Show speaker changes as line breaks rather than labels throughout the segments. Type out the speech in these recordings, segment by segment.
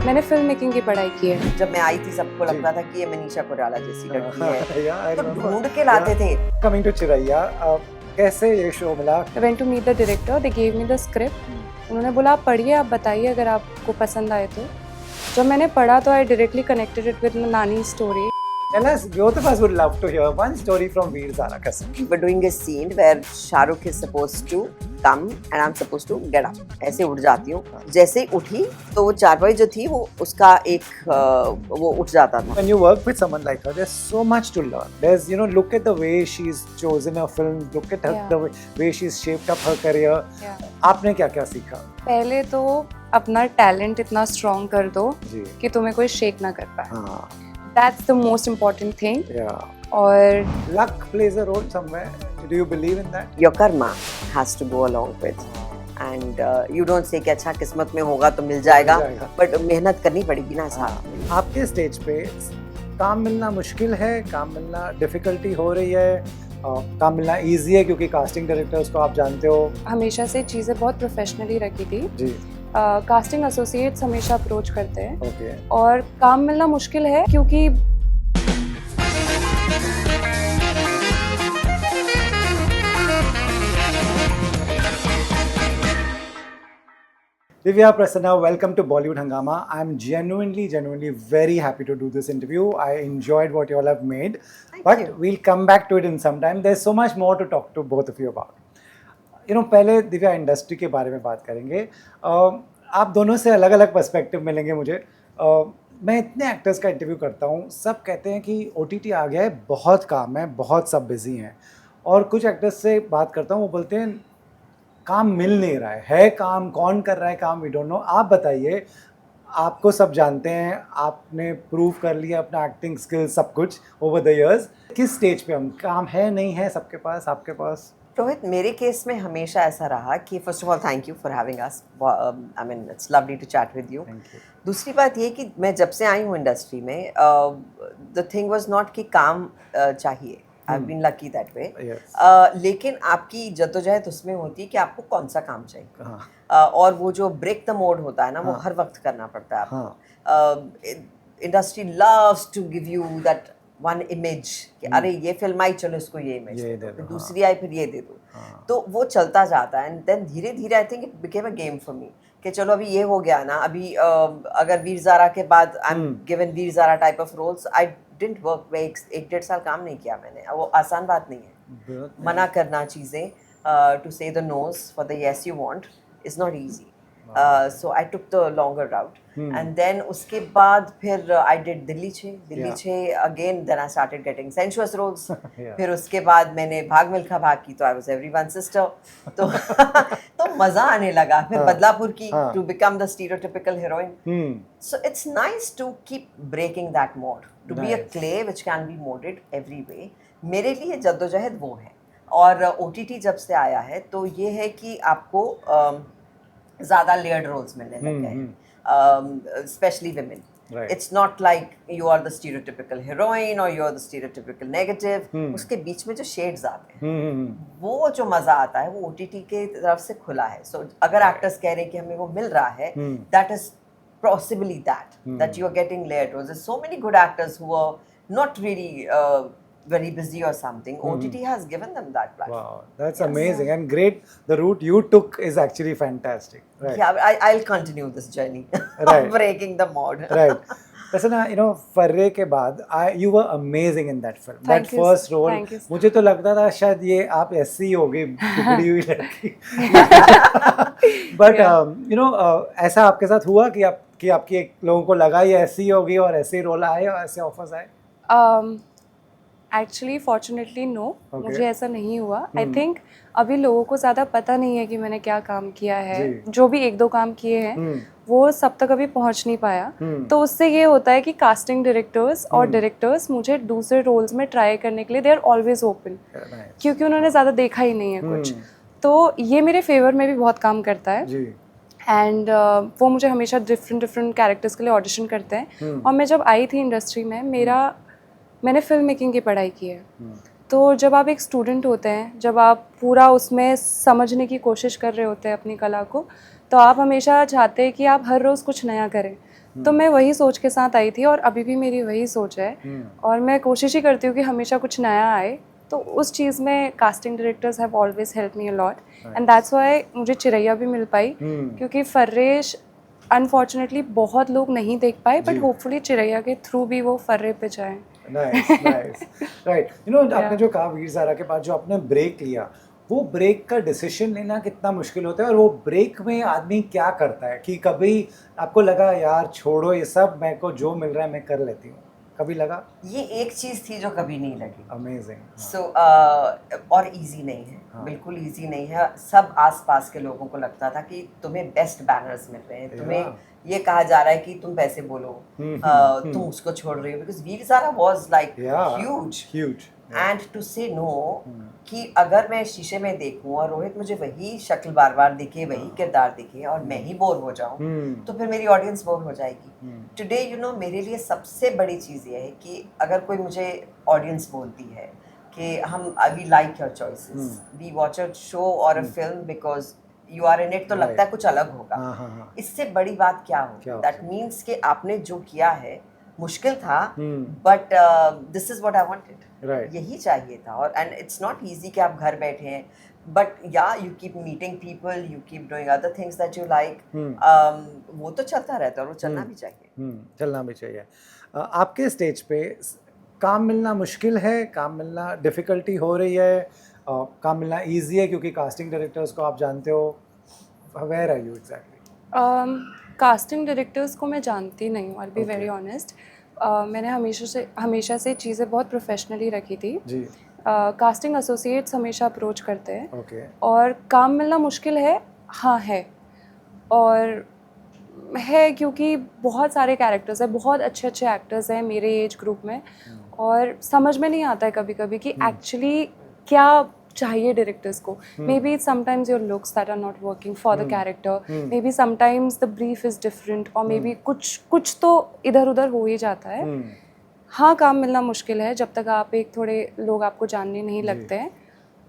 मैंने film making की पढ़ाई की है।
जब मैं आई थी सबको लगता था कि ये मनीषा कोइराला जैसी लड़की है, तो ढूंढ के लाते थे।
कमिंग टू चिरैया, कैसे ये शो मिला?
I went to meet the director, they gave me the script. उन्होंने बोला आप पढ़िए, आप बताइए अगर आपको पसंद आए तो। जब मैंने पढ़ा तो I directly connected it with नानी story.
Tell us, both of us would love to hear one story from Veer Zara Kasam.
We're doing a scene where Shahrukh is supposed to come and I'm supposed to get up. ऐसे उठ जाती हूँ, जैसे ही उठी तो वो चारपाई जो थी वो उसका एक वो उठ जाता था।
When you work with someone like her, there's so much to learn. There's, look at the way she's chosen her film, look at her, the way she's shaped up her career. आपने क्या क्या सीखा?
पहले तो अपना talent इतना strong कर दो कि तुम्हें कोई शेक ना कर पाए। That's the most important thing.
Yeah.
और
luck plays a role somewhere. Do you believe in that?
Your karma has to go along with. And you don't say कि अच्छा किस्मत में होगा तो मिल जाएगा, but मेहनत करनी पड़ेगी ना साथ।
आपके स्टेज पे काम मिलना मुश्किल है, काम मिलना डिफिकल्टी हो रही है, काम मिलना इजी है क्योंकि कास्टिंग डायरेक्टर्स को आप जानते हो।
हमेशा से चीज़ें बहुत प्रोफेशनली रखी थी
जी।
कास्टिंग एसोसिएट्स हमेशा अप्रोच करते हैं।
Okay.
और काम मिलना मुश्किल है क्योंकि
Divya Prasanna, welcome to Bollywood Hangama. I'm genuinely very happy to do this interview. I enjoyed what you all have made. But we'll come back to it in some time. There's so much more to talk to both of you about. पहले Divya industry के बारे में बात करेंगे। आप दोनों से अलग अलग पर्सपेक्टिव मिलेंगे मुझे। मैं इतने एक्टर्स का इंटरव्यू करता हूँ, सब कहते हैं कि OTT आ गया है, बहुत काम है, बहुत सब बिजी हैं। और कुछ एक्टर्स से बात करता हूँ, वो बोलते हैं काम मिल नहीं रहा है काम, कौन कर रहा है काम, वी डोंट नो। आप बताइए, आपको सब जानते हैं, आपने प्रूव कर लिया अपना एक्टिंग स्किल्स सब कुछ ओवर द इयर्स। किस स्टेज पे हम, काम है नहीं है सबके पास, आपके पास?
रोहित, मेरे केस में हमेशा ऐसा रहा कि first of all thank you for having us, I mean it's lovely to chat with you. दूसरी बात ये कि मैं जब से आई हूँ इंडस्ट्री में, द थिंग वाज नॉट कि काम चाहिए, I have been lucky that way, लेकिन आपकी जद्दोजहद उसमें होती है कि आपको कौन सा काम चाहिए। और वो जो ब्रेक द मोड होता है ना, वो हर वक्त करना पड़ता है आपको। Industry loves to give you that one image कि अरे ये फिल्म आई, चलो इसको ये इमेज दे दो, दूसरी आई फिर ये दे दो। तो वो चलता जाता है एंड देन धीरे धीरे I think it became a game for me कि चलो अभी ये हो गया ना, अभी अगर वीर ज़ारा के बाद I am given Veer Zaara type of roles, I didn't work. मैं एक डेढ़ साल काम नहीं किया मैंने। वो आसान बात नहीं है, मना करना चीज़ें, टू से the nose for the yes you want is not easy. So I took the longer route, and then उसके बाद फिर I did दिल्ली छे again. Then I started getting sensuous roles. फिर उसके बाद मैंने भाग मिल्खा भाग की, तो I was everyone's sister. तो तो मज़ा आने लगा। फिर बदलापुर की to become the stereotypical heroine. So it's nice to keep breaking that mold, to be a clay which can be molded every way. मेरे लिए जद्दोजहद वो है। और OTT जब से आया है तो ये है कि आपको ज़्यादा लेयर्ड रोल्स मिलने लग गए, specially women. It's not like you are the stereotypical heroine और you are the stereotypical negative. उसके बीच में जो शेड्स आते हैं, वो जो मज़ा आता है वो OTT के तरफ से खुला है। सो अगर एक्टर्स कह रहे हैं कि हमें वो मिल रहा है, that is possibly that you are getting layered roles. There's so many good actors who are not really very busy or something. OTT has given them that platform.
Wow, that's amazing and great. The route you took is actually fantastic. Right.
Yeah, I'll continue this journey of breaking the mold.
Right. Prasanna, फर्रे के बाद you were amazing in that film. That first role, मुझे तो लगता था शायद ये आप ऐसी ही होगी, बिगड़ी हुई लड़की। But ऐसा आपके साथ हुआ कि आपकी लोगों को लगा ये ऐसी ही होगी और ऐसे ही रोल आए और ऐसे ऑफर्स आए?
एक्चुअली फॉर्चुनेटली नो, मुझे ऐसा नहीं हुआ। आई थिंक अभी लोगों को ज़्यादा पता नहीं है कि मैंने क्या काम किया है। जो भी एक दो काम किए हैं वो सब तक अभी पहुंच नहीं पाया। तो उससे ये होता है कि कास्टिंग डायरेक्टर्स और डायरेक्टर्स मुझे दूसरे रोल्स में ट्राई करने के लिए दे आर ऑलवेज ओपन, क्योंकि उन्होंने ज़्यादा देखा ही नहीं है कुछ। तो ये मेरे फेवर में भी बहुत काम करता है। एंड वो मुझे हमेशा डिफरेंट कैरेक्टर्स के लिए ऑडिशन करते हैं। और मैं जब आई थी इंडस्ट्री में, मैंने फिल्म मेकिंग की पढ़ाई की है। तो जब आप एक स्टूडेंट होते हैं, जब आप पूरा उसमें समझने की कोशिश कर रहे होते हैं अपनी कला को, तो आप हमेशा चाहते हैं कि आप हर रोज़ कुछ नया करें। तो मैं वही सोच के साथ आई थी और अभी भी मेरी वही सोच है और मैं कोशिश ही करती हूँ कि हमेशा कुछ नया आए। तो उस चीज़ में casting directors have always help me a lot and that's why मुझे चिरैया भी मिल पाई क्योंकि फर्रेश अनफॉर्चुनेटली बहुत लोग नहीं देख पाए बट होपफुली चिरैया के थ्रू भी वो फर्रे पे जाएं।
Nice nice right. आपने जो कहा वीर ज़ारा के बाद जो आपने ब्रेक लिया, वो ब्रेक का डिसीजन लेना कितना मुश्किल होता है और वो ब्रेक में आदमी क्या करता है कि कभी आपको लगा यार छोड़ो ये सब, मेरे को जो मिल रहा है मैं कर लेती हूँ, कभी लगा?
ये एक चीज़ थी जो कभी नहीं लगी।
अमेजिंग।
सो और इजी नहीं है, बिल्कुल इजी नहीं है। सब आसपास के लोगों को लगता था कि तुम्हें बेस्ट बैनर्स मिल रहे हैं, तुम्हें ये कहा जा रहा है कि तुम पैसे बोलो, तुम उसको छोड़ रही हो, because Veer Zaara was like huge and to say no कि अगर मैं शीशे में देखूं और रोहित मुझे वही शक्ल बार बार दिखे, वही किरदार दिखे और मैं ही बोर हो जाऊं तो फिर मेरी ऑडियंस बोर हो जाएगी। टुडे मेरे लिए सबसे बड़ी चीज़ ये है कि अगर कोई मुझे ऑडियंस बोलती है कि हम we like your choices, we watch a show और a film because you are in it, तो लगता है कुछ अलग होगा। इससे बड़ी बात क्या होगी? दैट मीन्स कि आपने जो किया है मुश्किल था but this is what I wanted, यही चाहिए था। और एंड इट्स नॉट इजी कि आप घर बैठे हैं बट या you keep meeting people, you keep doing other things that you like, वो तो चलता रहता है और वो चलना भी चाहिए।
चलना भी चाहिए। आपके स्टेज पे काम मिलना मुश्किल है, काम मिलना डिफ़िकल्टी हो रही है, काम मिलना ईजी है क्योंकि कास्टिंग डायरेक्टर्स को आप जानते हो? Where are you exactly?
Casting directors को मैं जानती नहीं हूँ, आई बी वेरी ऑनेस्ट। मैंने हमेशा से चीज़ें बहुत प्रोफेशनली रखी थी
जी।
कास्टिंग एसोसिएट्स हमेशा अप्रोच करते हैं और काम मिलना मुश्किल है, हाँ है, और है क्योंकि बहुत सारे कैरेक्टर्स हैं, बहुत अच्छे अच्छे एक्टर्स हैं मेरे एज ग्रुप में और समझ में नहीं आता है कभी कभी कि एक्चुअली क्या चाहिए डायरेक्टर्स को। Maybe sometimes your looks that are not working for the character, maybe sometimes the brief is different और मे बी कुछ तो इधर उधर हो ही जाता है। हाँ, काम मिलना मुश्किल है जब तक आप एक थोड़े लोग आपको जानने नहीं लगते हैं,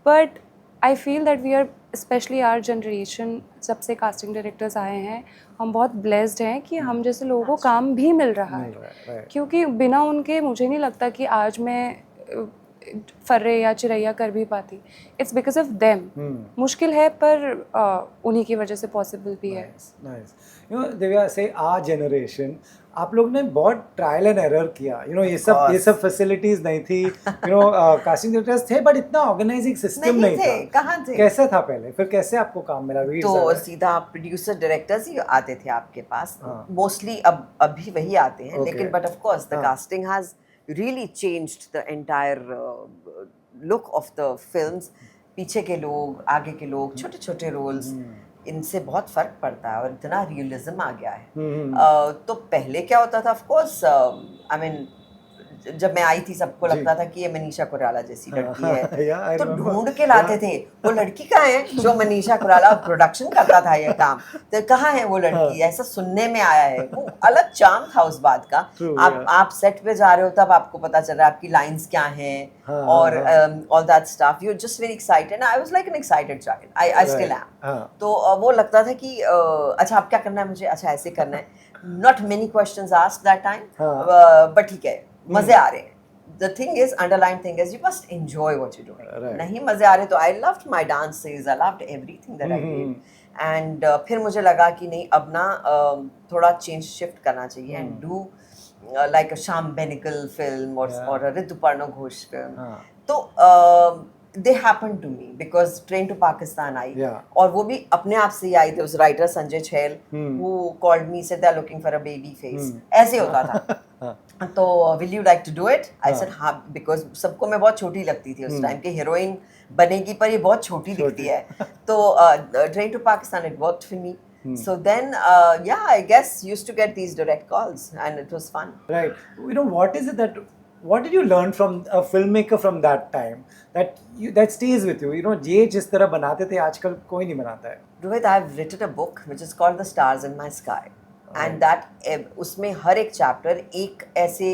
but I feel that we are specially our generation, जब से कास्टिंग डायरेक्टर्स आए हैं हम बहुत ब्लेस्ड हैं कि हम जैसे लोगों को काम भी मिल रहा है क्योंकि बिना उनके मुझे नहीं लगता कि आज मैं फर्रे या चिरैया कर भी पाती। It's because of them. मुश्किल है पर उन्हीं की वजह से पॉसिबल भी है।
नाइस। दिव्या, से आवर जनरेशन आप लोग ने बहुत ट्रायल एंड एरर किया, ये सब फैसिलिटीज नहीं थी, कास्टिंग डायरेक्टर्स थे बट इतना ऑर्गेनाइजिंग सिस्टम नहीं था।
कहाँ थे?
कैसा था पहले, फिर कैसे आपको काम मिला?
तो सीधा प्रोड्यूसर डायरेक्टर्स ही आते थे आपके पास, मोस्टली अभी वही आते हैं, लेकिन but of course the casting has really changed the entire look of the films. पीछे के लोग, आगे के लोग, छोटे छोटे रोल्स, इनसे बहुत फर्क पड़ता है और इतना रियलिज्म आ गया है। तो पहले क्या होता था, ऑफ कोर्स आई मीन जब मैं आई थी सबको लगता था कि ये मनीषा कोइराला जैसी लड़की है, तो ढूंढ के लाते थे वो लड़की कहाँ है जो मनीषा कोइराला, प्रोडक्शन करता था ये काम, तो कहाँ है वो लड़की, ऐसा सुनने में आया है। वो अलग चार्म था उस बात का। आप सेट पे जा रहे हो तब आपको पता चल रहा है आपकी लाइंस क्या हैं और all that stuff, you just very excited. I was like an excited child, I still am. तो वो लगता था कि अच्छा अब क्या करना है मुझे, अच्छा ऐसे करना है। Not many questions asked that time, but ठीक है, मजे आ रहे हैं। The thing is, underlying thing is, you must enjoy what you're doing. नहीं मजे आ रहे तो I loved my dances, I loved everything that I did. And फिर मुझे लगा कि नहीं अब ना थोड़ा change shift करना चाहिए and do like a Shyam Benegal film or a Rituparna Ghosh film. तो they happened to me because Train to Pakistan आई और वो भी अपने आप से ही आई थी। उस राइटर संजय छैल who called me, said they're looking for a baby face, ऐसे होता था। तो will you like to do it? I said हाँ, because सबको मैं बहुत छोटी लगती थी उस टाइम के, हीरोइन बनेगी पर ये बहुत छोटी दिखती है। तो Train to Pakistan, it worked for me. So then yeah, I guess used to get these direct calls and it was fun.
Right. What did you learn from a filmmaker from that time that stays with you? ये जिस तरह बनाते थे आजकल कोई नहीं बनाता है।
Rohit, I've written a book which is called The Stars in My Sky. And that उसमें हर एक चैप्टर एक ऐसे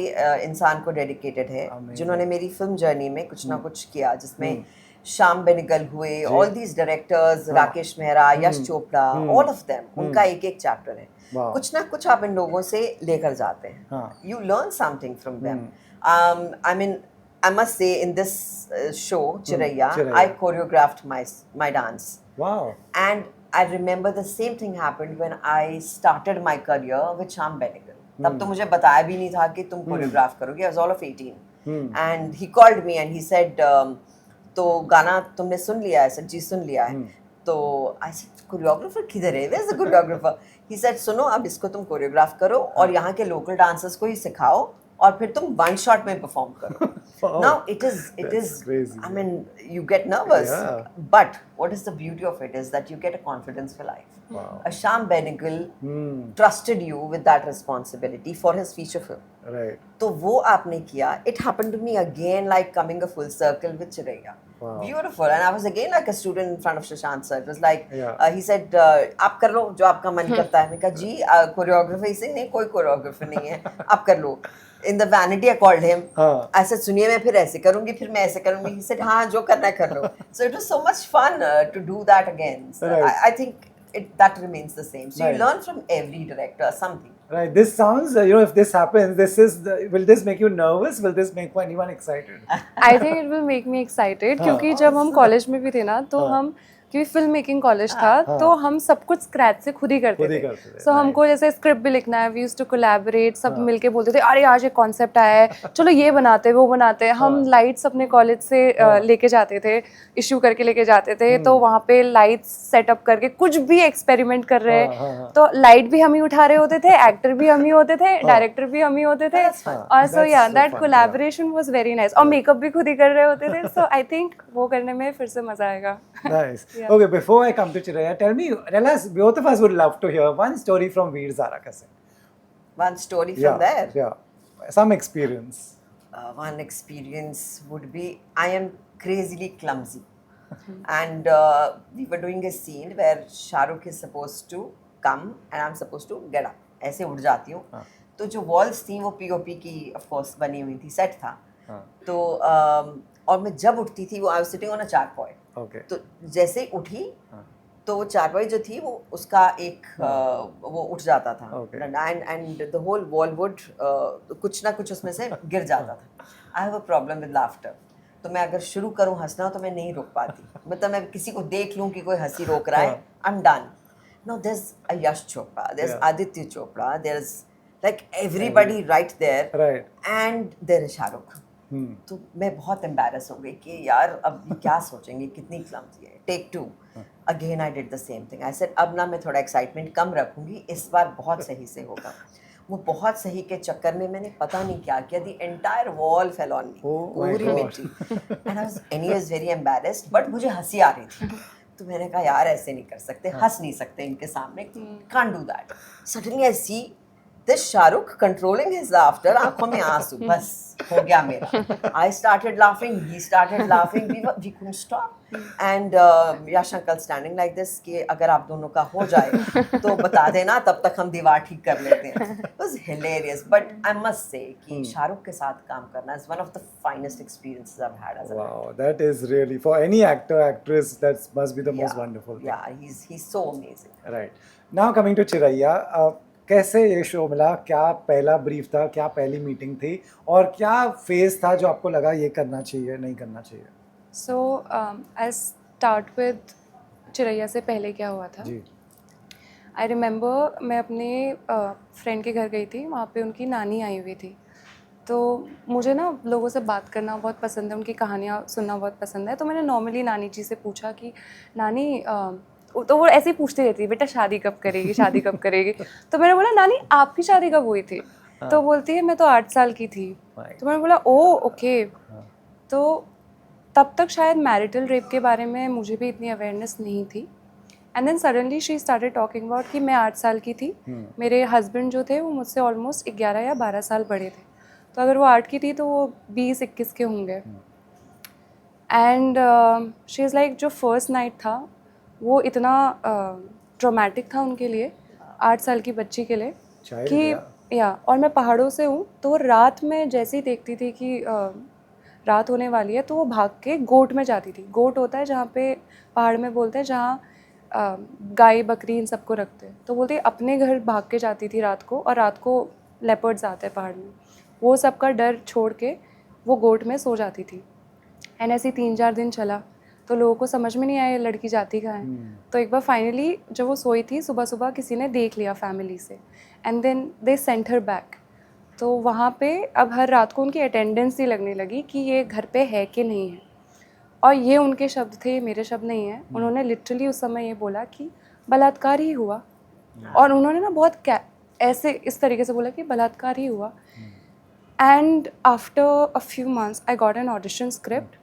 इंसान को डेडिकेटेड है जिन्होंने मेरी फिल्म जर्नी में कुछ ना कुछ किया, जिसमें श्याम बेनेगल हुए, all these directors, Rakesh Mehra, Yash Chopra, all of them, उनका एक एक चैप्टर है। कुछ ना कुछ आप इन लोगों से लेकर जाते हैं, you learn something from them. I mean, I must say, in this show, Chiraiya, I choreographed my dance.
Wow.
And I remember the same thing happened when I started my career with Shyam Benegal. तब तो मुझे बताया भी नहीं था कि तुम choreograph करोगे. I was all of 18. And he called me and he said, तो गाना तुमने सुन लिया है? सर जी सुन लिया है. तो I said, choreographer किधर है? Where's the choreographer? He said, सुनो अब इसको तुम choreograph करो और यहाँ के local dancers को ही सिखाओ और फिर तुम one shot में perform करो. Now it is
crazy.
I mean, you get nervous, but what is the beauty of it is that you get a confidence for life. Shyam Benegal trusted you with that responsibility for his feature film.
Right.
तो वो आपने किया. It happened to me again, like coming a full circle with Chiraiya. Beautiful. And I was again like a student in front of Shashank sir. It was like he said, आप कर लो जो आपका मन करता है. मैं कहा जी choreographer से नहीं, कोई choreographer नहीं है, आप कर लो. In the vanity, I called him. I said, सुनिए मैं फिर ऐसे करूँगी, फिर मैं ऐसे करूँगी. He said, हाँ जो करना है कर लो. So it was so much fun to do that again. So I think that remains the same. So you learn from every director something.
Right. This sounds, if this happens, will this make you nervous? Will this make anyone excited?
I think it will make me excited क्योंकि जब हम college में भी थे ना तो हम क्योंकि फिल्म मेकिंग कॉलेज था तो हम सब कुछ स्क्रैच से खुद ही करते थे. सो हमको जैसे स्क्रिप्ट भी लिखना है, वी यूज्ड टू कोलैबोरेट, सब मिलके बोलते थे अरे आज एक कॉन्सेप्ट आया है, चलो ये बनाते वो बनाते. हम लाइट्स अपने कॉलेज से लेके जाते थे, इशू करके लेके जाते थे. तो वहाँ पे लाइट्स सेटअप करके कुछ भी एक्सपेरिमेंट कर रहे हैं तो लाइट भी हम ही उठा रहे होते थे, एक्टर भी हम ही होते थे, डायरेक्टर भी हम ही होते थे. और सो या that collaboration was very nice. और मेकअप भी खुद ही कर रहे होते थे. सो आई थिंक वो करने में फिर से मजा आएगा.
Nice. Okay, before I come to Chiraiya, tell us, both of us would love to hear one story from Veer Zara Ka Singh.
One story from there?
Yeah, some experience.
One experience would be, I am crazily clumsy. And we were doing a scene where Shah Rukh is supposed to come and I'm supposed to get up. ऐसे उठ जाती हूँ. तो जो walls थी वो POP की of course बनी हुई थी, set था. तो और मैं जब उठती थी वो I was sitting on a charpoy. तो जैसे ही उठी तो वो चारपाई जो थी वो उसका एक वो उठ जाता था and the whole wall would कुछ ना कुछ उसमें से गिर जाता था. I have a problem with laughter. तो मैं अगर शुरू करूँ हंसना तो मैं नहीं रोक पाती. मतलब मैं किसी को देख लूँ कि कोई हंसी रोक रहा है, I am done. No there is a Yash Chopra, there is Aditya Chopra, there is like everybody right there and there is Shahrukh. तो मैं बहुत एम्बैरस हो गई कि यार अब ये क्या सोचेंगे, कितनी क्लमजी है. Take 2 again I did the same thing. I said अब ना मैं थोड़ा एक्साइटमेंट कम रखूंगी, इस बार बहुत सही से होगा. वो बहुत सही के चक्कर में मैंने पता नहीं क्या किया, the entire wall fell on me, पूरी मिट्टी. And I was anyways very embarrassed, but मुझे हंसी आ रही थी. तो मैंने कहा यार ऐसे नहीं कर सकते, हंस नहीं सकते इनके सामने, can't do that. Suddenly I see this Shahrukh controlling his laughter, आंखों में आंसू, बस हो गया मेरा. I started laughing, he started laughing, we couldn't stop. And Yash uncle standing like this कि अगर आप दोनों का हो जाए तो बता देना, तब तक हम दीवार ठीक कर लेते हैं. It was hilarious, but I must say कि शाहरुख के साथ काम करना is one of the finest experiences I've had as a
Wow, that is really, for any actor, actress, that must be the most wonderful thing.
Yeah, he's so amazing.
Right. Now coming to Chiraiya, कैसे ये show मिला, क्या पहला brief था, क्या पहली meeting थी और क्या फेज था जो आपको लगा ये करना चाहिए नहीं करना चाहिए?
सो आई स्टार्ट विद चिरैया से पहले क्या हुआ था. आई रिमेंबर मैं अपने फ्रेंड के घर गई थी, वहाँ पे उनकी नानी आई हुई थी. तो मुझे ना लोगों से बात करना बहुत पसंद है, उनकी कहानियाँ सुनना बहुत पसंद है. तो मैंने नॉर्मली नानी जी से पूछा कि नानी तो वो ऐसे ही पूछती रहती है बेटा शादी कब करेगी, शादी कब करेगी. तो मैंने बोला नानी आपकी शादी कब हुई थी? तो बोलती है मैं तो 8 साल की थी. तो मैंने बोला ओ ओके. तो तब तक शायद मैरिटल रेप के बारे में मुझे भी इतनी अवेयरनेस नहीं थी. And then suddenly she started talking about कि मैं 8 साल की थी, मेरे हस्बैंड जो थे वो मुझसे ऑलमोस्ट 11 या 12 साल बड़े थे. तो अगर वो 8 की थी तो वो 20-21 के होंगे. एंड शी इज़ लाइक जो फर्स्ट नाइट था वो इतना ट्रॉमेटिक था उनके लिए, 8 साल की बच्ची के लिए कि और मैं पहाड़ों से हूँ. तो रात में जैसे ही देखती थी कि रात होने वाली है, तो वो भाग के गोट में जाती थी। गोट होता है जहाँ पे पहाड़ में बोलते हैं जहाँ गाय बकरी इन सबको रखते हैं, तो बोलते अपने घर भाग के जाती थी रात को, और रात को लेपर्ड्स आते हैं पहाड़ में, वो सबका डर छोड़ के वो गोट में सो जाती थी। एंड ऐसे 3-4 दिन चला, तो लोगों को समझ में नहीं आया ये लड़की जाती कहाँ है। तो एक बार फाइनली जब वो सोई थी, सुबह सुबह किसी ने देख लिया फैमिली से, and then they sent her back. तो वहाँ पे अब हर रात को उनकी अटेंडेंस ही लगने लगी कि ये घर पे है कि नहीं है। और ये उनके शब्द थे, मेरे शब्द नहीं है। उन्होंने लिटरली उस समय ये बोला कि बलात्कार ही हुआ, और उन्होंने ना बहुत ऐसे इस तरीके से बोला कि बलात्कार ही हुआ। And after a few months I got an audition script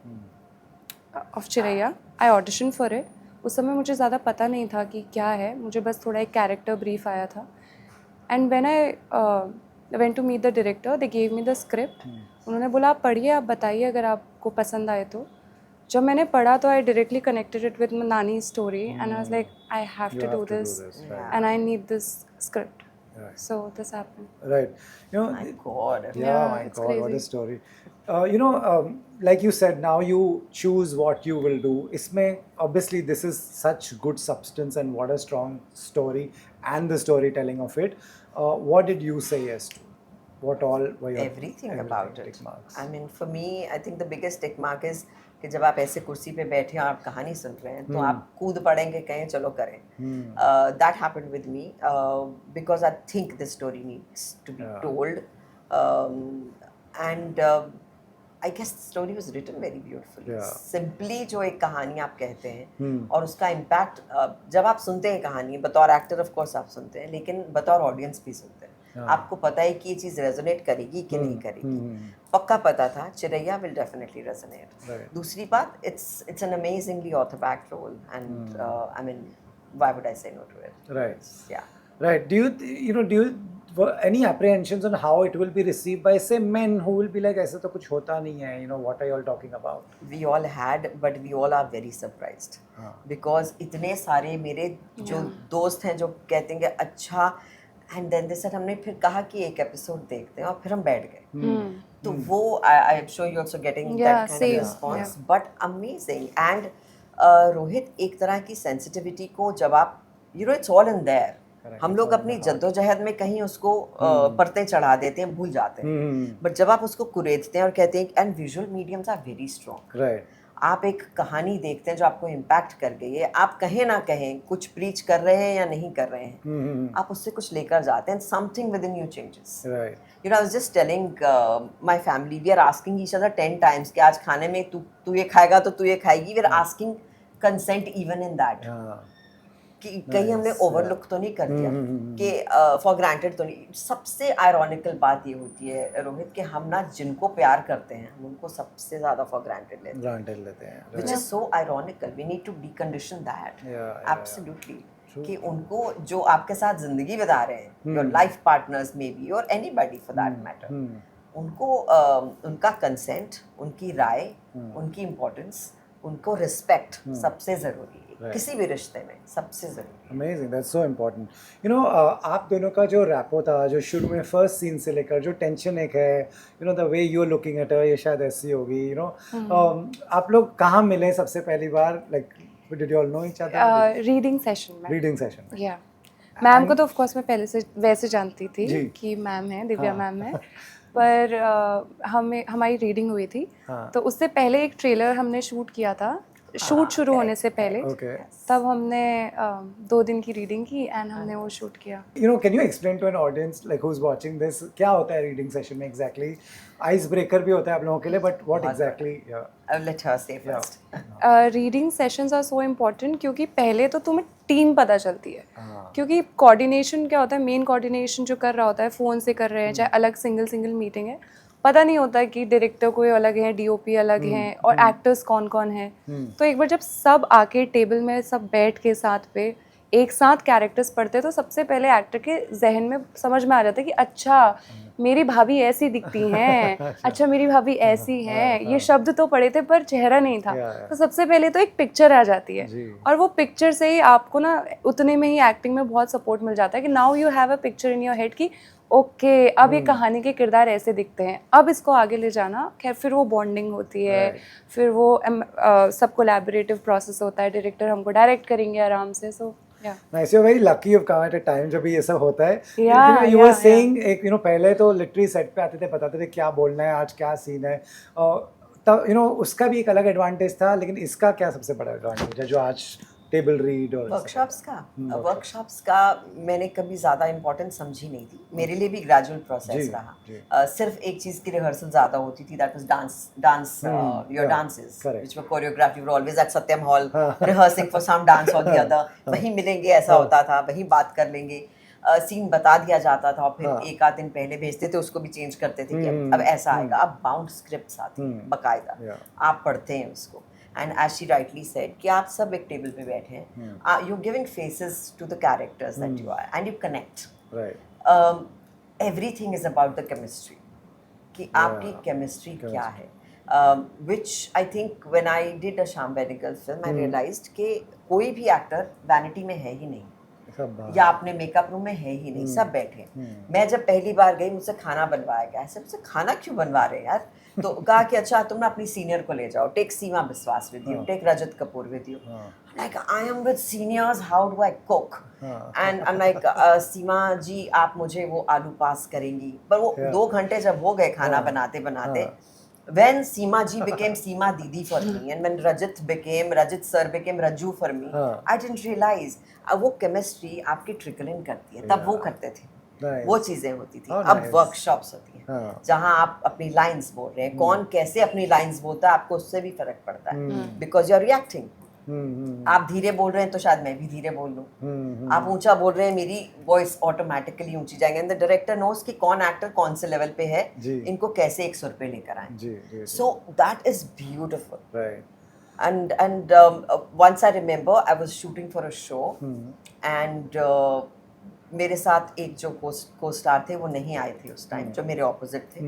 of Chiraiya. I audition for it. उस समय मुझे ज़्यादा पता नहीं था कि क्या है, मुझे बस थोड़ा एक कैरेक्टर ब्रीफ आया था। And when I went to meet the director, they gave me the script. उन्होंने बोला आप पढ़िए, आप बताइए अगर आपको पसंद आए तो। जब मैंने पढ़ा तो I directly connected it with नानी story, and I was like I have to do this and I need this script. So this happened.
Right. You know,
My God.
Yeah, my
it's
God, what a
crazy.
story. You know, like you said, now you choose what you will do. Isme, obviously, this is such good substance, and what a strong story and the storytelling of it. What did you say yes to? What all were your
Everything about
tick
it.
marks?
I mean, for me, I think the biggest tick mark is कि जब आप ऐसे कुर्सी पे बैठे और आप कहानी सुन रहे हैं तो आप कूद पड़ेंगे कहें चलो करें. That happened with me because I think the story needs to be told, and I guess the story was written very beautifully. Simply जो एक कहानी आप कहते हैं और उसका इम्पैक्ट जब आप सुनते हैं कहानी, बतौर एक्टर ऑफ कोर्स आप सुनते हैं, लेकिन बतौर ऑडियंस भी सुनते हैं. आपको पता है कि ये चीज़ रेजोनेट करेगी कि नहीं करेगी. पक्का पता था चिरैया विल डेफिनेटली रेजोनेट. दूसरी बात, it's an amazingly author-backed role, and I mean, why would I say no to it?
Right.
Yeah.
Right. Do you any apprehensions on how it will be received by, say, men who will be like, ऐसा तो कुछ होता नहीं है, you know, what are you all talking about?
We all had, but we all are very surprised. Because इतने सारे मेरे जो दोस्त हैं जो कहते हैं कि अच्छा, and then they said हमने फिर कहा कि एक एपिसोड देखते हैं, और फिर हम बैठ गए. तो वो I am sure you're also getting that kind of response, but amazing. And Rohit, एक तरह की सेंसिटिविटी को जब आप, you know, it's all in there. हम लोग अपनी जद्दोजहद में कहीं उसको परतें चढ़ा देते हैं, भूल जाते हैं. बट जब आप उसको कुरेदते हैं और कहते हैं, and visual mediums are very strong. आप एक कहानी देखते हैं जो आपको इम्पैक्ट कर गई है, आप कहें ना कहें, कुछ प्रीच कर रहे हैं या नहीं कर रहे हैं, आप उससे कुछ लेकर जाते हैं, something with in you changes. You know, I was just telling my family, we are asking each other 10 times कि आज खाने में तू ये खाएगा तो तू ये खाएगी. We are asking consent even in that. कि कहीं हमने ओवरलुक तो नहीं कर दिया, कि फॉर ग्रांटेड तो नहीं. सबसे आयरॉनिकल बात ये होती है रोहित कि हम ना जिनको प्यार करते हैं हम उनको सबसे ज़्यादा फॉर ग्रांटेड लेते हैं. Which is so ironical. We need to decondition that. Absolutely. कि उनको जो आपके साथ जिंदगी बिता रहे हैं, your life partners maybe or anybody for that matter, उनको उनका कंसेंट, उनकी राय, उनकी इम्पोर्टेंस, उनको रिस्पेक्ट सबसे ज़रूरी है. किसी भी रिश्ते में सबसे ज़रूरी.
Amazing, that's so important. You know, आप दोनों का जो रैपो था, जो शुरू में फर्स्ट सीन से लेकर जो टेंशन एक है, you know, the way you are looking at her, ये शायद ऐसी होगी, you know. आप लोग कहाँ मिले सबसे पहली बार? Like, did you all know each other?
Reading session में.
Reading session में.
Yeah. मैम को तो ऑफ कोर्स मैं पहले से वैसे जानती थी कि मैम है, दिव्या मैम है. पर हमारी रीडिंग हुई थी, तो उससे पहले एक ट्रेलर हमने शूट किया था. शूट शुरू होने से पहले तब हमने 2 दिन की रीडिंग की एंड हमने वो शूट किया.
You know, can you explain to an audience like who's watching this क्या होता है रीडिंग सेशन में exactly? आइस ब्रेकर भी होता है आप लोगों के लिए, but what exactly?
I'll let her say first.
Reading sessions are so important क्योंकि पहले तो तुम्हें टीम पता चलती है. क्योंकि कोऑर्डिनेशन क्या होता है, मेन कोऑर्डिनेशन जो कर रहा होता है फ़ोन से कर रहे हैं, चाहे अलग सिंगल मीटिंग है, पता नहीं होता कि डायरेक्टर कोई अलग है, डीओपी अलग हैं, और एक्टर्स कौन कौन हैं. तो एक बार जब सब आके टेबल में सब बैठ के साथ पे एक साथ कैरेक्टर्स पढ़ते तो सबसे पहले एक्टर के जहन में समझ में आ जाता है कि अच्छा मेरी भाभी ऐसी दिखती हैं, अच्छा मेरी भाभी ऐसी हैं. ये शब्द तो पढ़े थे पर चेहरा नहीं था. तो सबसे पहले तो एक पिक्चर आ जाती है, और वो पिक्चर से ही आपको ना उतने में ही एक्टिंग में बहुत सपोर्ट मिल जाता है कि now you have a picture in your head कि ओके अब ये कहानी के किरदार ऐसे दिखते हैं, अब इसको आगे ले जाना, खैर फिर वो बॉन्डिंग होती है, फिर वो सब कोलैबोरेटिव प्रोसेस होता है, डायरेक्टर हमको डायरेक्ट करेंगे आराम से, सो yeah.
Nice, you're very lucky you've come at a time जब ये सब होता है.
Yeah,
you were saying एक पहले तो लिटरली सेट पे आते थे, बताते थे क्या बोलना है, आज क्या सीन है, तब उसका भी एक अलग एडवांटेज था, लेकिन इसका क्या सबसे बड़ा एडवांटेज है जो आज टेबल रीड और
वर्कशॉप्स का मैंने कभी ज़्यादा इम्पोर्टेंट समझी नहीं थी. मेरे लिए भी ग्रेजुअल प्रोसेस रहा. सिर्फ एक चीज़ की रिहर्सल ज़्यादा होती थी, that was dance your dances which were choreography were always at Satyam hall rehearsing for some dance और द अदर. वहीं मिलेंगे ऐसा होता था, वहीं बात कर लेंगे, सीन बता दिया जाता था और फिर एक आध दिन पहले भेजते थे, उसको भी चेंज करते थे कि अब ऐसा आएगा. अब बाउंड स्क्रिप्ट्स आती हैं बाकायदा, आप पढ़ते हैं उसको. And as she rightly said, कि आप सब एक टेबल पे बैठे हैं, you're giving faces to the characters that you are, and you connect.
Right.
Everything is about the chemistry. कि आपकी chemistry क्या है? Which I think when I did a Shyam Benegal film, I realized कि कोई भी actor vanity में है ही नहीं, या अपने मेकअप रूम में है ही नहीं, सब बैठे. मैं जब पहली बार गई, मुझसे खाना बनवाया गया. ऐसे मुझसे खाना क्यों बनवा रहे हैं यार? तो कहा कि अच्छा तुम ना अपनी सीनियर को ले जाओ, take Seema Biswas with you, take Rajat Kapoor with you. Like I am with seniors, how do I cook? And I am like Seema ji आप मुझे वो आलू पास करेंगी. पर वो 2 घंटे जब हो गए खाना बनाते बनाते, when Seema ji became Seema Didi for me, and when Rajit sir became Raju for me, I didn't realize वो chemistry आपकी trickle in करती है. तब वो करते थे, वो चीजें होती थी. अब वर्कशॉप्स होती हैं जहाँ आप अपनी लाइंस बोल रहे हैं, कौन कैसे अपनी लाइंस बोलता है आपको उससे भी फर्क पड़ता है, बिकॉज यू आर रिएक्टिंग. आप धीरे बोल रहे हैं तो शायद मैं भी धीरे बोल लूं. आप ऊंचा बोल रहे हैं, मेरी वॉइस ऑटोमेटिकली ऊंची जाएगी. एंड द डायरेक्टर नोस कि कौन एक्टर कौन से लेवल पे है, इनको कैसे एक सुर पे लेकर आए. So that is beautiful. And once I remember I was shooting for a show, and मेरे साथ एक जो को स्टार थे वो नहीं आए थे उस टाइम, जो मेरे ऑपोजिट थे.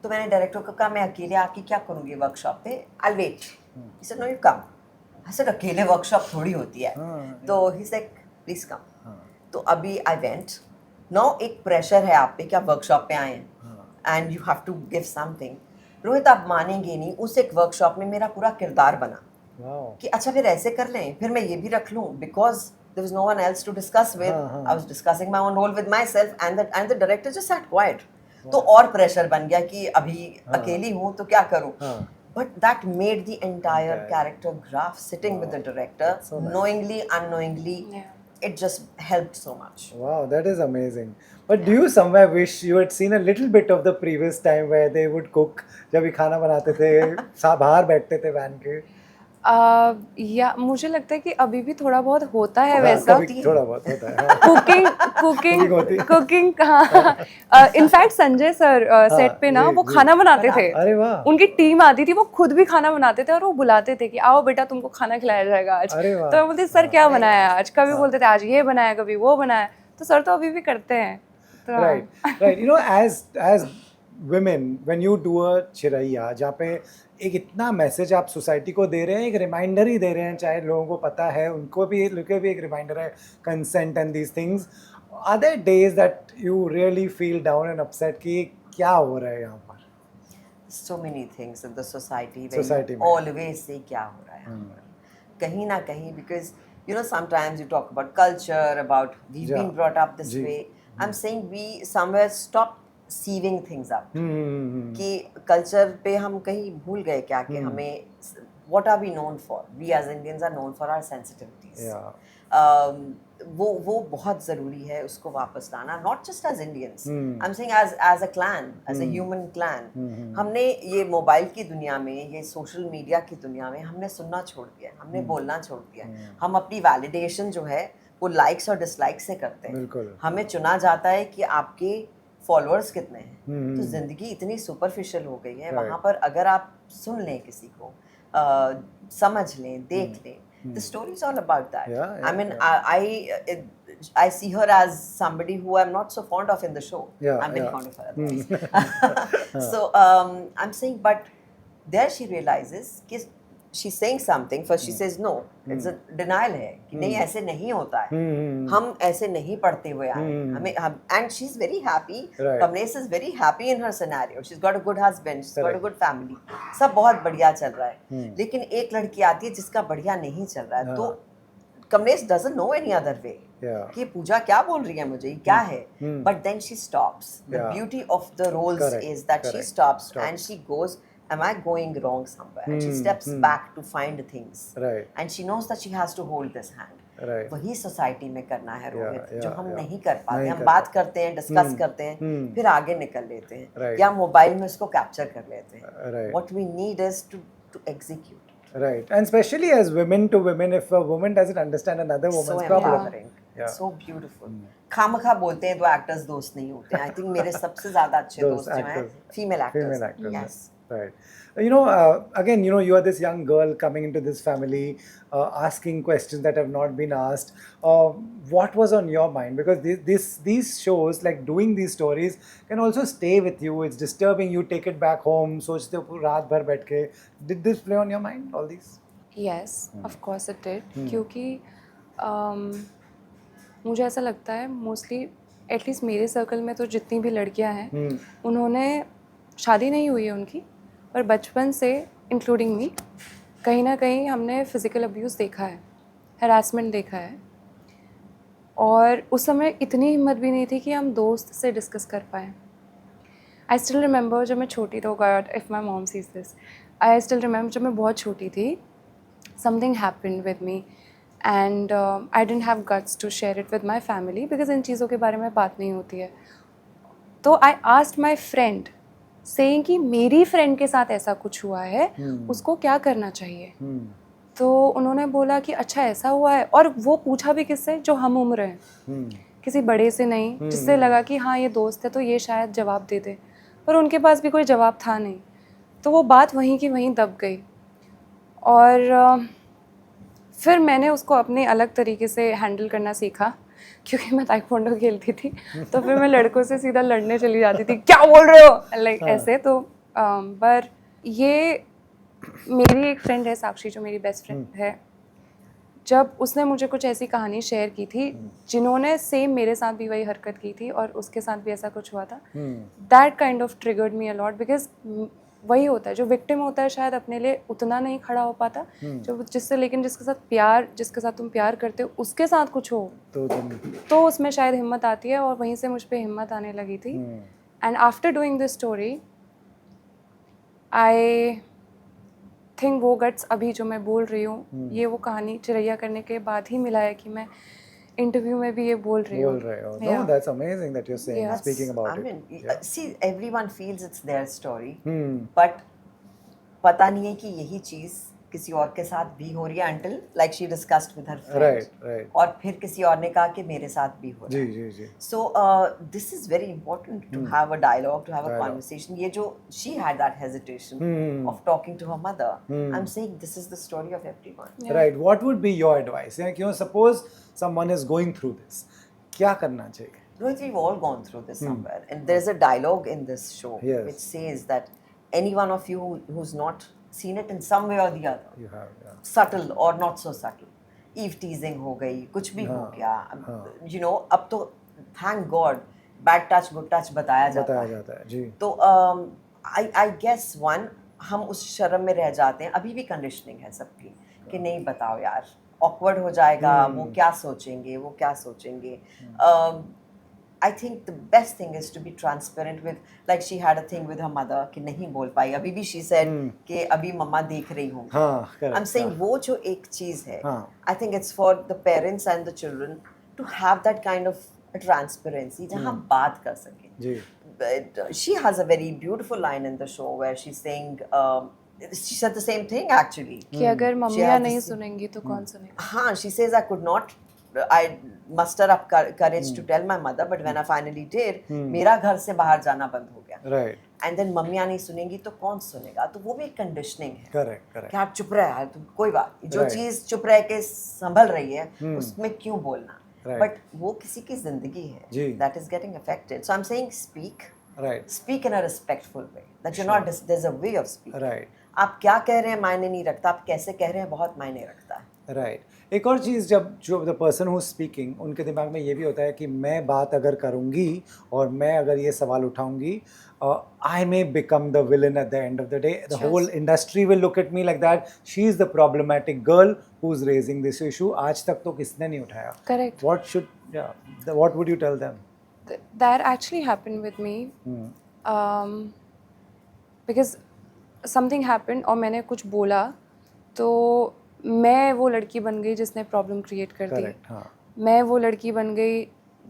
तो मैंने डायरेक्टर को कहा मैं अकेले आके क्या करूँगी वर्कशॉप पे, I wait. He said no you come. I said अकेले वर्कशॉप थोड़ी होती है. तो ही सेड प्लीज कम. तो अभी आई वेंट. नाउ एक प्रेशर है आप पे कि आप वर्कशॉप पे आए हैं and you have to give something. Rohit आप मानेंगे नहीं, उस एक वर्कशॉप में मेरा पूरा किरदार बना कि अच्छा फिर ऐसे कर लें, फिर मैं ये भी रख लूँ, because there was no one else to discuss with. I was discussing my own role with myself, and the director just sat quiet. तो और प्रेशर बन गया कि अभी अकेली हूँ तो क्या करूँ. But that made the entire character graph sitting with the director, knowingly, unknowingly. It just helped so much.
Wow, that is amazing. But do you somewhere wish you had seen a little bit of the previous time where they would cook, जब ये खाना बनाते थे, बाहर बैठते थे van के?
या मुझे लगता है कि अभी भी थोड़ा बहुत होता है वैसा.
थोड़ा बहुत होता है.
कुकिंग हाँ. इनफैक्ट संजय सर सेट पे ना वो खाना बनाते थे.
अरे वाह.
उनकी टीम आती थी, वो खुद भी खाना बनाते थे और वो बुलाते थे कि आओ बेटा तुमको खाना खिलाया जाएगा आज. तो मैं बोलती सर क्या बनाया आज, कभी बोलते थे आज ये बनाया, कभी वो बनाया. तो सर तो अभी भी करते हैं.
Right. as women when you do a चिरैया, जहाँ पे एक इतना मैसेज आप सोसाइटी को दे रहे हैं, एक रिमाइंडर ही दे रहे हैं, चाहे लोगों को पता है, उनको भी एक रिमाइंडर है, consent and these things. Are there days that you really feel down and upset कि क्या हो रहा है यहाँ पर?
So many things in the society where you always say क्या हो रहा है यहाँ पर, कहीं ना कहीं, because you know sometimes you talk about culture, about we've been brought up this way. I'm saying we somewhere stop sieving things up. कि कल्चर पे हम कहीं भूल गए क्या कि हमें what are we known for? We as Indians are known for our sensitivities. वो बहुत ज़रूरी है उसको वापस लाना. Not just as Indians. I'm saying as a clan, as a human clan. हमने ये मोबाइल की दुनिया में, ये सोशल मीडिया की दुनिया में हमने सुनना छोड़ दिया, हमने बोलना छोड़ दिया. हम अपनी वैलिडेशन जो है वो लाइक्स और डिसलाइक्स से करते हैं. हमें चुना जाता है कि आपके फॉलोअर्स कितने हैं. तो जिंदगी इतनी सुपरफिशियल हो गई है. वहाँ पर अगर आप सुन लें किसी को, समझ लें, देख लें, the story is all about that. I mean, I see her as somebody who I'm not so fond of in the show. I'm very fond of her otherwise. So I'm saying, but there she realizes कि she's saying something, first she says no, it's a denial है कि नहीं ऐसे नहीं होता है, हम ऐसे नहीं पढ़ते हुए आए, हमें and she's very happy, Kamlesh is very happy in her scenario, she's got a good husband, she's got a good family, सब बहुत बढ़िया चल रहा है, लेकिन एक लड़की आती है जिसका बढ़िया नहीं चल रहा है, तो Kamlesh doesn't know any other way कि पूजा क्या बोल रही है मुझे, क्या है, but then she stops. The beauty of the roles is that she stops and she goes, am I going wrong somewhere? And she steps back to find things.
Right.
And she knows that she has to hold this hand.
Right.
वही society में करना है रोहित, जो हम नहीं कर पाते,
नहीं
हम
कर
बात करते हैं, डिस्कस करते हैं, फिर आगे निकल लेते हैं,
Right.
या मोबाइल में उसको कैप्चर कर लेते हैं.
Right.
What we need is to execute.
Right, and especially as women to women, if a woman doesn't understand another
So
woman's problem,
empowering. It's so beautiful. खामखा बोलते हैं तो एक्टर्स दोस्त नहीं होते हैं. I think मेरे सबसे ज़्यादा अच्छे
Those
दोस्त जो हैं
actors.
Female actors.
female actors.
Yes.
Right. You know, again, you know, you are this young girl coming into this family, asking questions that have not been asked. What was on your mind? Because these shows, like doing these stories, can also stay with you. It's disturbing. You take it back home. सोचते हो रात भर बैठ के. Did this play on your mind? All these?
Yes, of course it did. क्योंकि मुझे ऐसा लगता है मोस्टली एटलीस्ट मेरे सर्कल में तो जितनी भी लड़कियां हैं उन्होंने शादी नहीं हुई है उनकी, पर बचपन से इंक्लूडिंग मी कहीं ना कहीं हमने फ़िज़िकल अब्यूज़ देखा है, हरासमेंट देखा है, और उस समय इतनी हिम्मत भी नहीं थी कि हम दोस्त से डिस्कस कर पाएँ. आई स्टिल रिमेंबर जब मैं छोटी तो god if my mom sees this, I still remember जब मैं बहुत छोटी थी, something happened with me and I didn't have guts to share it with my family because इन चीज़ों के बारे में बात नहीं होती है. तो I asked my friend saying कि मेरी फ्रेंड के साथ ऐसा कुछ हुआ है, उसको क्या करना चाहिए. तो उन्होंने बोला कि अच्छा ऐसा हुआ है, और वो पूछा भी किससे, जो हम उम्र हैं, किसी बड़े से नहीं, जिससे लगा कि हाँ ये दोस्त है तो ये शायद जवाब दे दे, पर उनके पास भी कोई जवाब था नहीं. तो वो बात वहीं की वहीं दब गई, और फिर मैंने उसको अपने अलग तरीके से हैंडल करना सीखा, क्योंकि मैं ताइक्वांडो खेलती थी, तो फिर मैं लड़कों से सीधा लड़ने चली जाती थी, क्या बोल रहे हो, लाइक ऐसे. तो पर ये मेरी एक फ्रेंड है साक्षी, जो मेरी बेस्ट फ्रेंड है, जब उसने मुझे कुछ ऐसी कहानी शेयर की थी जिन्होंने सेम मेरे साथ भी वही हरकत की थी और उसके साथ भी ऐसा कुछ हुआ था, that kind of triggered me a lot. Because वही होता है, जो विक्टिम होता है शायद अपने लिए उतना नहीं खड़ा हो पाता, जो जिससे, लेकिन जिसके साथ तुम प्यार करते हो उसके साथ कुछ हो तो उसमें शायद हिम्मत आती है, और वहीं से मुझ पे हिम्मत आने लगी थी. And after doing this story I think वो गट्स अभी जो मैं बोल रही हूँ, ये वो कहानी चिरैया करने के बाद ही मिला है कि मैं इंटरव्यू में भी ये बोल रही हूँ.
No, that's amazing that you're saying, speaking about
I mean,
it.
see, everyone feels it's their story, but पता नहीं है कि यही चीज़ किसी और के साथ भी हो रही है, until like she discussed with her friend.
Right.
और फिर किसी और ने कहा कि मेरे साथ भी हो रहा है.
जी.
So this is very important to have a dialogue, to have a conversation. ये जो she had that hesitation of talking to her mother. I'm saying this is the story of everyone.
Right. What would be your advice? You know, suppose someone is going through this, क्या करना चाहिए?
Rohit, we've all gone through this somewhere, and there's a dialogue in this show which says that any one of you who's not seen it in some way or the other,
You have,
subtle or not so subtle, eve teasing हो गई, कुछ भी हो गया, you know, अब तो thank God bad touch good touch बताया जाता है
जी.
तो I guess one, हम उस शर्म में रह जाते हैं, अभी भी कंडीशनिंग है सबकी कि नहीं बताओ यार, awkward हो जाएगा, वो क्या सोचेंगे. I think the best thing is to be transparent with, like she had a thing with her mother कि नहीं बोल पाई, अभी भी she said कि अभी मम्मा देख रही हूँ. I'm saying वो जो एक चीज़ है, I think it's for the parents and the children to have that kind of transparency जहाँ हम बात कर सकें. But she has a very beautiful line in the show where she's saying she said the same thing actually
कि अगर मम्मियाँ नहीं सुनेंगी तो कौन सुनेगा.
हाँ, she says I could not I muster up courage to tell my mother, but when I finally did, मेरा घर से बाहर जाना बंद हो गया.
Right.
And then मम्मियाँ नहीं सुनेंगी तो कौन सुनेगा, तो वो भी एक कंडीशनिंग है.
Correct.
कि आप चुप रहे यार, तुम कोई बात, जो चीज़ चुप रह के संभल रही है, उसमें क्यों बोलना. But वो किसी की जिंदगी है, that is getting affected. So I'm saying speak.
Right.
Speak in a respectful way. That you're not. There's a way of speaking.
Right.
आप क्या कह रहे हैं मायने नहीं रखता, आप कैसे कह रहे हैं बहुत मायने रखता है।
राइट एक और चीज़, जब जो द पर्सन हु स्पीकिंग, उनके दिमाग में ये भी होता है कि मैं बात अगर करूँगी और मैं अगर ये सवाल उठाऊंगी, I may become the villain at the end of the day, the whole industry will look at me like that she is the problematic girl who is raising this issue. आज तक तो किसने नहीं उठाया।
Correct.
What would you tell them?
That actually happened with me. Because something happened और मैंने कुछ बोला तो मैं वो लड़की बन गई जिसने प्रॉब्लम क्रिएट कर दी।
Correct, हाँ।
मैं वो लड़की बन गई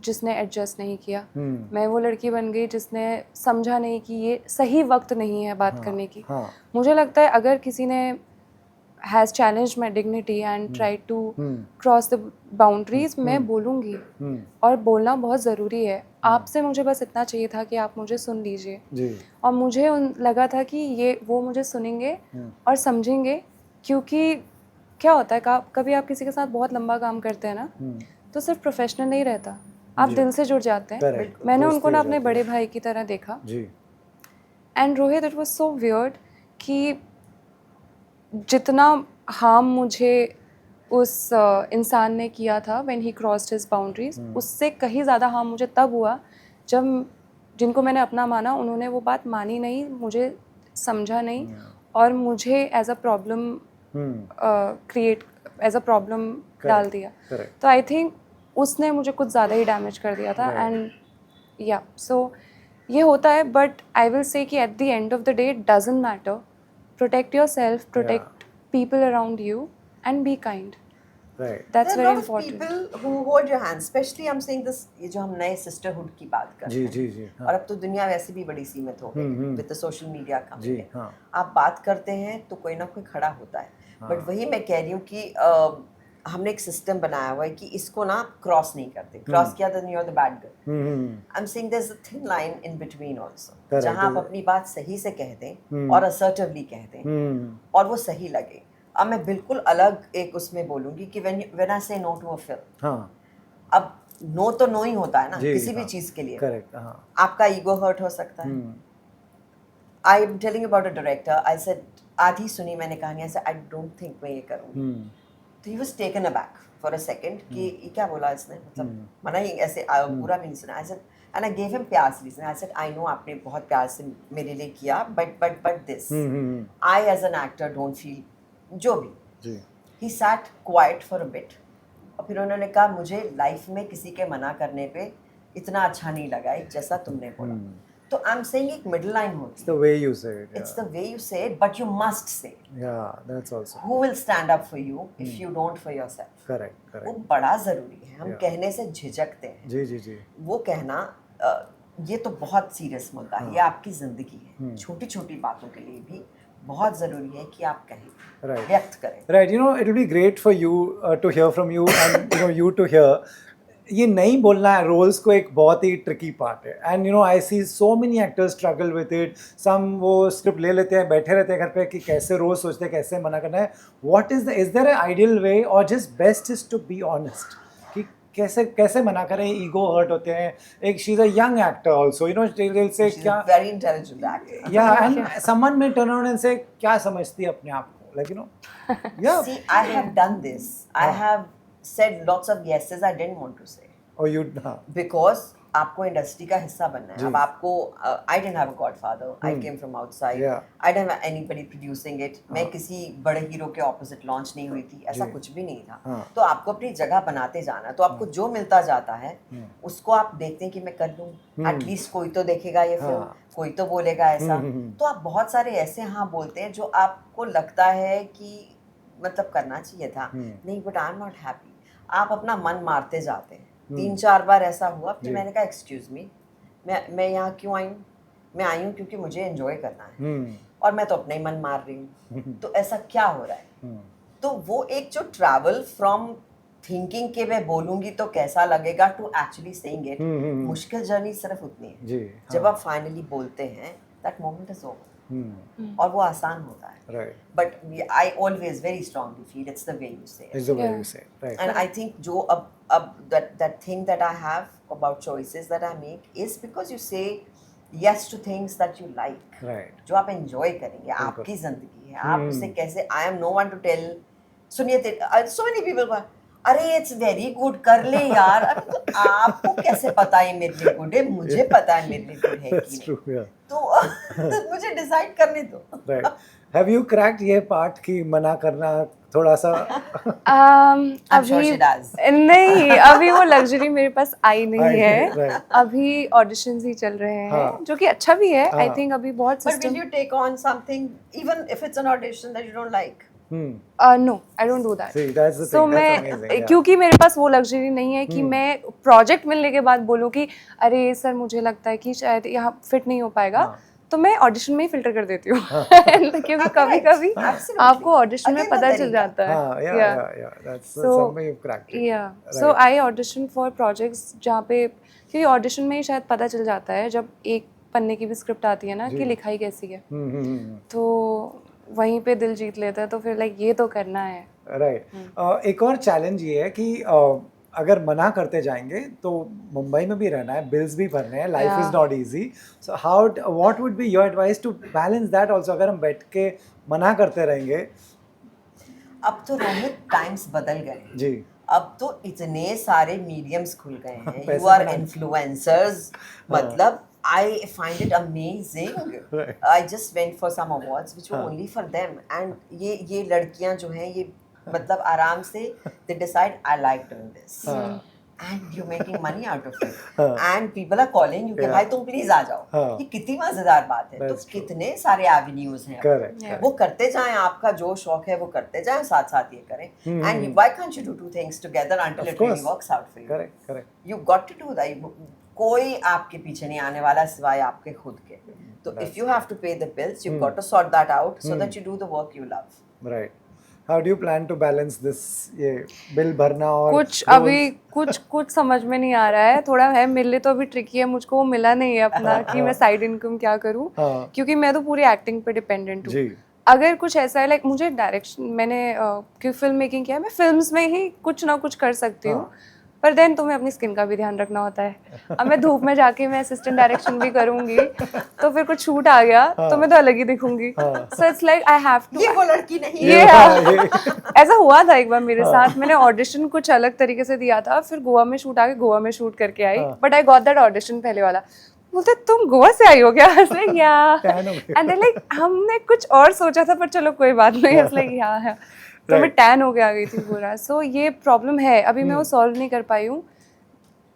जिसने एडजस्ट नहीं किया। मैं वो लड़की बन गई जिसने समझा नहीं कि ये सही वक्त नहीं है बात करने की। मुझे लगता है अगर किसी ने has challenge my dignity and try to cross the boundaries, मैं बोलूँगी और बोलना बहुत ज़रूरी है। आपसे मुझे बस इतना चाहिए था कि आप मुझे सुन लीजिए और मुझे लगा था कि ये वो मुझे सुनेंगे और समझेंगे, क्योंकि क्या होता है कभी आप किसी के साथ बहुत लंबा काम करते हैं ना, तो सिर्फ प्रोफेशनल नहीं रहता, आप दिल से जुड़ जाते हैं। मैंने उनको ना अपने बड़े भाई की तरह देखा। And Rohit, it was so weird कि जितना हार्म मुझे उस इंसान ने किया था when he crossed his boundaries, उससे कहीं ज़्यादा हार्म मुझे तब हुआ जब जिनको मैंने अपना माना उन्होंने वो बात मानी नहीं, मुझे समझा नहीं और मुझे as a problem as a problem डाल दिया। तो आई थिंक उसने मुझे कुछ ज़्यादा ही डैमेज कर दिया था। एंड या सो ये होता है, बट आई विल से कि eight the end of the day it doesn't matter. Protect yourself, protect people around you, and be kind.
Right.
That's
There are
very
a lot
important.
of people who hold your hand, especially I'm saying this, ये जो हम नए sisterhood की बात कर रहे हैं,
जी,
और अब तो दुनिया वैसे भी बड़ी सीमित हो गई है with the social media coming in. आप बात करते हैं तो कोई ना कोई खड़ा होता है, बट वही मैं कह रही हूँ कि हमने एक सिस्टम बनाया हुआ है कि इसको ना क्रॉस नहीं करते। क्रॉस किया तो you are the bad girl. I am saying there is a thin line in between also, जहां आप अपनी बात सही से कह दें और असर्टिवली कह दें और वो सही लगे। अब मैं बिल्कुल अलग एक उसमें बोलूंगी कि व्हेन आई से नो टू अ फिल्म, अब नो तो नो ही होता है ना किसी भी चीज के लिए।
करेक्ट,
आपका ईगो हर्ट हो सकता है। I am telling about a director, I said आधी सुनी मैंने कहानी, ऐसे आई डोंट थिंक मैं ये करूँगी। तो he was taken aback for a second कि ये क्या बोला इसने, मतलब मना ही ऐसे पूरा भी नहीं सुना। I said, and I gave him प्यार से reason. I said, I know आपने बहुत प्यार से मेरे लिए किया, but this, I as an actor don't feel, जो भी। He sat quiet for a bit, और फिर उन्होंने कहा मुझे लाइफ में किसी के मना करने पे इतना अच्छा नहीं लगा जैसा तुमने बोला। तो आई एम सेइंग एक मिडिल लाइन होती है।
It's the way you say it.
It's the way you say it, but you must say it.
Yeah, that's also.
Who will stand up for you if you don't for yourself?
Correct.
वो बड़ा ज़रूरी है। हम कहने से झिझकते हैं।
जी।
वो कहना ये तो बहुत सीरियस मुद्दा है, ये आपकी ज़िंदगी है। छोटी-छोटी बातों के लिए भी बहुत ज़रूरी है कि आप कहें, व्यक्त करें।
Right, it will be great for you to hear from you and you to hear. ये नहीं बोलना है रोल्स को एक बहुत ही ट्रिकी पार्ट है, and I see so many actors struggle with it. Some वो स्क्रिप्ट ले लेते हैं, बैठे रहते हैं घर पे कि कैसे रोज सोचते हैं कैसे मना करना है। What is there a ideal way, और just best is to be honest कि कैसे मना करें। ईगो हर्ट होते हैं। एक she is a young actor also, दिल से क्या
वेरी इंटेलिजेंट एक्टर,
या एंड समवन में टर्न अराउंड एंड से क्या समझती है अपने आप को, like
yeah see I have done this, I have said lots of yeses I didn't want to say.
Oh, you
because आपको इंडस्ट्री का हिस्सा बनना है। अब आपको I didn't have a godfather, I came from outside, I didn't have anybody producing it, मैं किसी बड़े हीरो के ऑपोजिट लॉन्च नहीं हुई थी, ऐसा कुछ भी नहीं था। तो आपको अपनी जगह बनाते जाना है। तो आपको जो मिलता जाता है उसको आप देखते हैं कि मैं कर लूँ, एटलीस्ट कोई तो देखेगा ये फिल्म, कोई तो बोलेगा ऐसा। तो आप बहुत सारे ऐसे हाँ बोलते हैं जो आपको लगता है कि मतलब करना चाहिए था, नहीं, but I am not happy. आप अपना मन मारते जाते हैं। 3-4 बार ऐसा हुआ, फिर मैंने कहा एक्सक्यूज मी, मैं यहाँ क्यों आई हूँ? मैं आई हूँ क्योंकि मुझे एंजॉय करना है, और मैं तो अपने ही मन मार रही हूँ, तो ऐसा क्या हो रहा है? तो वो एक जो ट्रैवल फ्रॉम थिंकिंग के मैं बोलूंगी तो कैसा लगेगा टू एक्चुअली सेइंग इट, मुश्किल जर्नी सिर्फ उतनी है। जब आप फाइनली बोलते हैं दैट मोमेंट इज ओवर, और वो आसान होता है। But I always very strongly feel it's the way you से इट। एंड आई थिंक जो अब that thing that I have about choices that I make is because you say yes to things that you like,
Right.
जो आप enjoy करेंगे, आपकी जिंदगी है, आप उसे कैसे, I am no one to tell, सुनिए so many people go, अरे इट्स वेरी गुड कर ले यार, अरे तो आपको कैसे पता है मेरे लिए गुड है, मुझे पता है मेरे लिए गुड है कि
That's
नहीं,
true, yeah.
तो मुझे डिसाइड करने दो.
Right. Have you cracked ये पार्ट की मना करना थोड़ा सा?
I'm sure
अभी
she does.
नहीं, अभी वो लग्जरी मेरे पास आई नहीं है.
Right.
अभी ऑडिशंस ही चल रहे हैं,
हाँ.
जो कि अच्छा भी है. आई
हाँ.
थिंक अभी बहुत
But will
system.
you take on something even if it's an audition that you don't like?
No, I don't do that.
See, that's the
so
thing. That's
मैं
amazing. Yeah.
क्योंकि मेरे पास वो लग्जरी नहीं है कि मैं प्रोजेक्ट मिलने के बाद बोलूँ कि अरे सर मुझे लगता है कि शायद यहाँ फिट नहीं हो पाएगा, तो मैं ऑडिशन में ही फिल्टर कर देती हूँ. क्योंकि कभी कभी
Absolutely.
आपको ऑडिशन में
Again,
पता
the
चल
तरीका.
जाता है.
हाँ, yeah. That's
So,
something you've cracked. it.
Yeah. So I audition for projects जहाँ पे, क्योंकि ऑडिशन में ही शायद पता चल जाता है जब एक पन्ने की भी स्क्रिप्ट आती है ना कि लिखाई कैसी है, तो वहीं पे दिल जीत लेता है. तो फिर लाइक ये तो करना है.
राइट. एक और चैलेंज ये है कि अगर मना करते जाएंगे तो मुंबई में भी रहना है, बिल्स भी भरने हैं, life is not easy. So how, what would be your advice to balance that also? अगर हम बैठ के मना करते रहेंगे.
अब तो रोहित टाइम्स बदल गए
जी.
अब तो इतने सारे मीडियम्स खुल गए हैं.
पैसे
यू आर
बनाने.
इन्फ्लुएंसर्स, मतलब I find it amazing.
Right.
I just went for some awards which were only for them, and ये लड़कियां जो हैं ये मतलब आराम से they decide I like doing this, and you're making money out of it, and people are calling you कि भाई तुम प्लीज आ जाओ. ये कितनी मजेदार बात है. तो कितने सारे एवेन्यूज हैं.
Correct.
वो करते जाएं, आपका जो शौक है वो करते जाएं, साथ साथ ये करें. And why can't you do two things together until it really works out for you?
Correct.
You got to do that. कोई आपके पीछे नहीं आने वाला सिवाय आपके खुद के. तो if you have to pay the bills, you've got to sort that out so that you do the work you love.
Right. How do you plan to balance this? ये बिल भरना और
कुछ अभी कुछ समझ में नहीं आ रहा है. थोड़ा है, मिलने तो अभी ट्रिकी है, मुझको वो मिला नहीं है अपना कि मैं साइड इनकम क्या करूँ, क्योंकि मैं तो पूरी एक्टिंग पे डिपेंडेंट हूँ. अगर कुछ ऐसा है लाइक मुझे डायरेक्शन, मैंने क्योंकि फिल्म मेकिंग किया है, मैं फिल्म्स में ही कुछ ना कुछ कर सकती हूँ. पर देन तुम्हें अपनी स्किन का भी ध्यान रखना होता है. अब मैं धूप में जाके मैं असिस्टेंट डायरेक्शन भी करूंगी, तो फिर कुछ शूट आ गया तो मैं तो अलग ही दिखूंगी. So it's like I have to.
ये वो लड़की नहीं
ये ऐसा हुआ था एक बार मेरे साथ. मैंने ऑडिशन कुछ अलग तरीके से दिया था, फिर गोवा में शूट आ गया, गोवा में शूट करके आई. But I got that audition पहले वाला. बोलते तुम गोवा से आई हो क्या? एंड लाइक हमने कुछ और सोचा था, पर चलो कोई बात नहीं. लाइक या तो मैं टैन हो के आ गई थी पूरा. सो ये प्रॉब्लम है, अभी मैं वो सॉल्व नहीं कर पाई हूँ.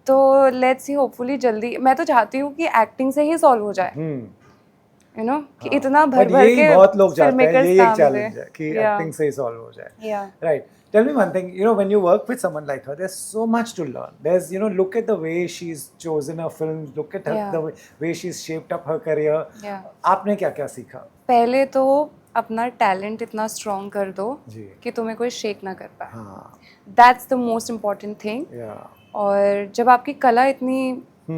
तो लेट्स सी, होपफुली जल्दी. मैं तो चाहती हूँ कि एक्टिंग से ही सॉल्व हो जाए, यू नो, कि इतना भर के
बहुत लोग चाहते हैं. ये एक चैलेंज है कि एक्टिंग से ही सॉल्व हो जाए. Right. Tell me one thing, you know, when you work with someone like her, there's so much to learn. There's, you know, look at the way she's chosen her films, look at her, the way she's shaped up her career. आपने क्या-क्या सीखा?
पहले तो अपना talent इतना strong कर दो कि तुम्हें कोई शेक ना कर पाए. That's the most important thing. और जब आपकी कला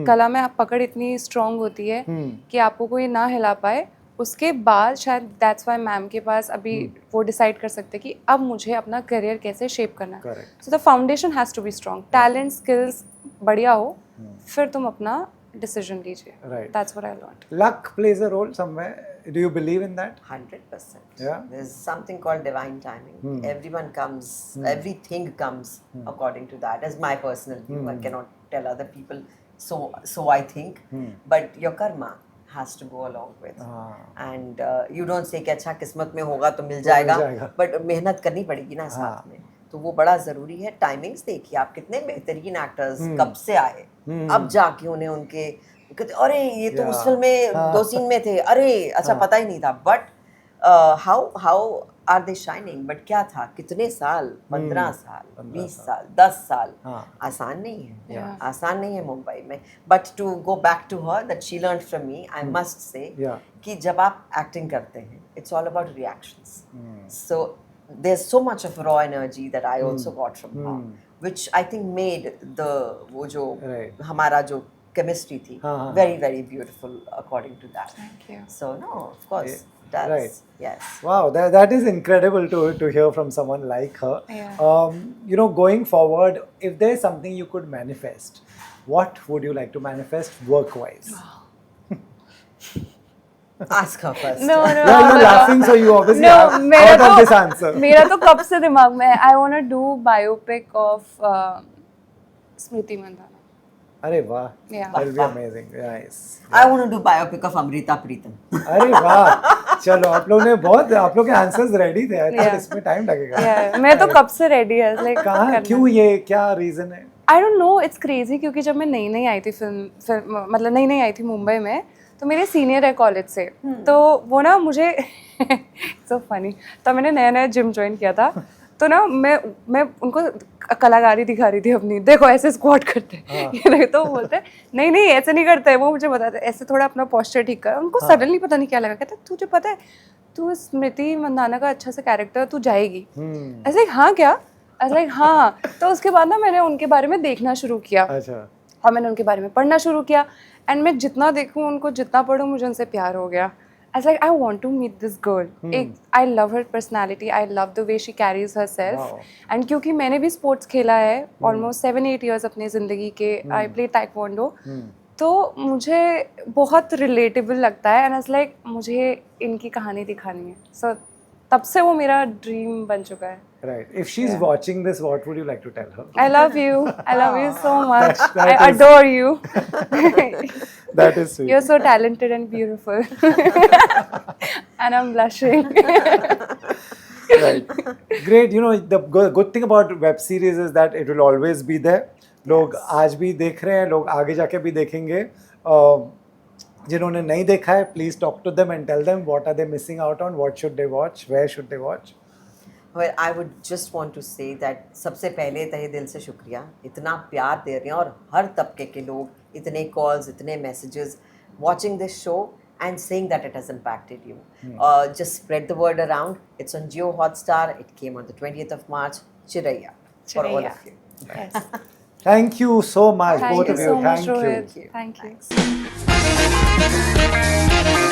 कला में पकड़ इतनी स्ट्रॉन्ग होती है कि आपको कोई ना हिला पाए, उसके बाद शायद दैट्स वाई मैम के पास अभी वो डिसाइड कर सकते कि अब मुझे अपना करियर कैसे शेप करना है. So the foundation has to be strong. Talent, skills बढ़िया हो, फिर तुम अपना डिसीजन लीजिए. That's what I learned.
Luck plays a role somewhere. Do you believe in that?
100%.
Yeah.
There's something called divine timing. Everyone comes, everything comes according to that. As my personal view, I cannot tell other people. So I think, but your karma has to go along with. And you don't say कि अच्छा किस्मत में होगा तो मिल जाएगा, but मेहनत करनी पड़ेगी ना साथ में. तो वो बड़ा जरूरी है. टाइमिंग्स देखिए आप, कितने बेहतरीन एक्टर्स कब से आए, अब जाके उन्हें उनके अरे ये तो उस फिल्म में 2 सीन में थे, अरे अच्छा पता ही नहीं था. But how are they shining. But क्या था, कितने साल, 15 साल, 20 साल, 10 साल. आसान नहीं है, आसान नहीं है मुंबई में. But to go back to her, that she learned from me, I must say कि जब आप एक्टिंग करते हैं, it's all about reactions. So there's so much of raw energy that I also got from her, which I think made the वो जो हमारा जो chemistry थी very very beautiful according to that.
Thank you.
So no, of course, that's yes.
Wow, that is incredible to hear from someone like her. You know, going forward, if there's something you could manifest, what would you like to manifest work-wise?
Ask her first.
No, no.
Yeah, you're laughing, so you obviously
No,
have
मेरा
thought of this
तो
answer.
मेरा तो कब से दिमाग में है. I want to do biopic of स्मृति मंदाना.
अरे वाह,
Yeah.
that'll be amazing. Nice.
I want to do biopic of Amrita Pritam.
अरे वाह, चलो आप लोग के आंसर्स रेडी थे. I thought
Yeah.
इसमें टाइम लगेगा.
Yeah, मैं तो कब से रेडी है. Like
कहाँ, क्यों, ये क्या रीजन है?
I don't know, it's crazy क्योंकि जब मैं नई आई थी फिल्म मतलब नई आई थी मुंबई में, तो मेरे सीनियर है कॉलेज से, तो वो ना मुझे सो फनी, तो मैंने नया जिम ज्वाइन किया था, तो ना मैं उनको कलाकारी दिखा रही थी अपनी, देखो ऐसे स्क्वाट करते हैं, ये देखो, तो वो बोलते नहीं ऐसे नहीं करते, वो मुझे बताते ऐसे थोड़ा अपना पोस्चर ठीक कर. उनको सडनली पता नहीं क्या लगा, कहता तुझे पता है तू स्मृति मंदाना का अच्छा सा कैरेक्टर, तू जाएगी. ऐसे हाँ क्या, ऐसे हाँ. तो उसके बाद ना मैंने उनके बारे में देखना शुरू किया.
अच्छा.
और मैंने उनके बारे में पढ़ना शुरू किया, एंड मैं जितना देखूँ उनको, जितना पढ़ूँ, मुझे उनसे प्यार हो गया. As like I want to meet this girl. I love her personality. I love the way she carries herself.
Wow.
And क्योंकि मैंने भी स्पोर्ट्स खेला है almost 7-8 years अपनी ज़िंदगी के. I play taekwondo. तो मुझे बहुत relatable लगता है, and it's like मुझे इनकी कहानी दिखानी है. So तब से वो मेरा ड्रीम बन चुका है.
Right. If she's watching this, what would you like to tell her?
I love you. I love you so much.
That
I
is-
adore you.
That is sweet.
You're so talented and beautiful. And I'm blushing.
Right. Great. You know, the good thing about web series is that it will always be there. लोग आज भी देख रहे हैं, लोग आगे जाके भी देखेंगे. जिन्होंने नहीं देखा है, please talk to them and tell them what are they missing out on, what should they watch, where should they watch.
Well, I would just want to say that सबसे पहले तहे दिल से शुक्रिया, इतना प्यार दे रहे हैं, और हर तबके के लोग, इतने calls, इतने messages, watching this show and saying that it has impacted you. Just spread the word around. It's on Jio Hotstar. It came on the 20th of March. Chiraiya for all
Chiraiya.
of you.
Yes.
Thank you so much,
Thank
both
you
of
so
you.
much,
Thank you.
Rohit. Thank you.